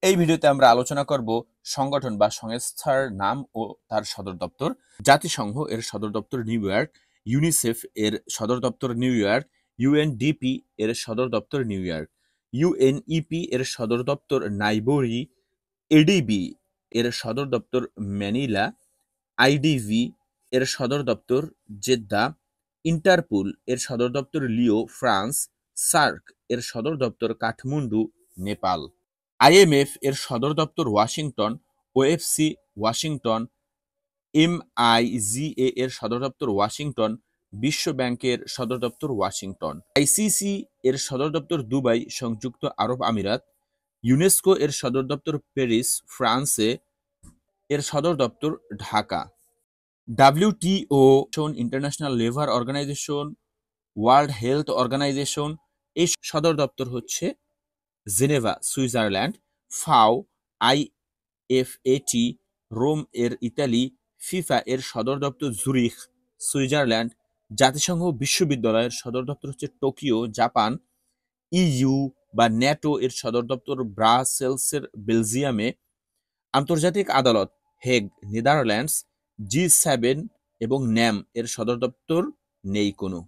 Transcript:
এই ভিডিওতে আমরা আলোচনা করব সংগঠন বা সংস্থার নাম ও তার সদর দপ্তর। জাতিসংঘ এর সদর দপ্তর নিউ ইয়র্ক, ইউনিসেফ এর সদর দপ্তর নিউ ইয়র্ক, ইউএনডিপি এর সদর দপ্তর নিউ ইয়র্ক, ইউএনইপি এর সদর দপ্তর নাইরোবি, এডিবি এর সদর দপ্তর ম্যানিলা, আইডিভি এর সদর দপ্তর জেদ্দা, ইন্টারপোল এর সদর দপ্তর লিও, ফ্রান্স, সার্ক এর সদর দপ্তর কাঠমান্ডু, নেপাল। আইএমএফ এর সদর দপ্তর ওয়াশিংটন, ওএফসি ওয়াশিংটন, এমআইজিএ এর সদর দপ্তর ওয়াশিংটন, বিশ্ব ব্যাংকের সদর দপ্তর ওয়াশিংটন। আইসিসি এর সদর দপ্তর দুবাই, সংযুক্ত আরব আমিরাত। ইউনেস্কো এর সদর দপ্তর প্যারিস, ফ্রান্সে। এর সদর দপ্তর Dhaka. WTO, International Labour Organization, World Health Organization, এই সদর দপ্তর হচ্ছে Geneva, Switzerland. FAO, IFAD, Rome এর ইতালি। ফিফা এর সদর দপ্তর জুরিখ, সুইজারল্যান্ড। জাতিসংঘ বিশ্ববিদ্যালয়ের সদর দপ্তর হচ্ছে টোকিও, জাপান। ইইউ বা ন্যাটো এর সদর দপ্তর ব্রাসেলসের, বেলজিয়ামে। আন্তর্জাতিক আদালত হেগ, নেদারল্যান্ডস। জি7 এবং ন্যাম এর সদর দপ্তর নেই কোনো।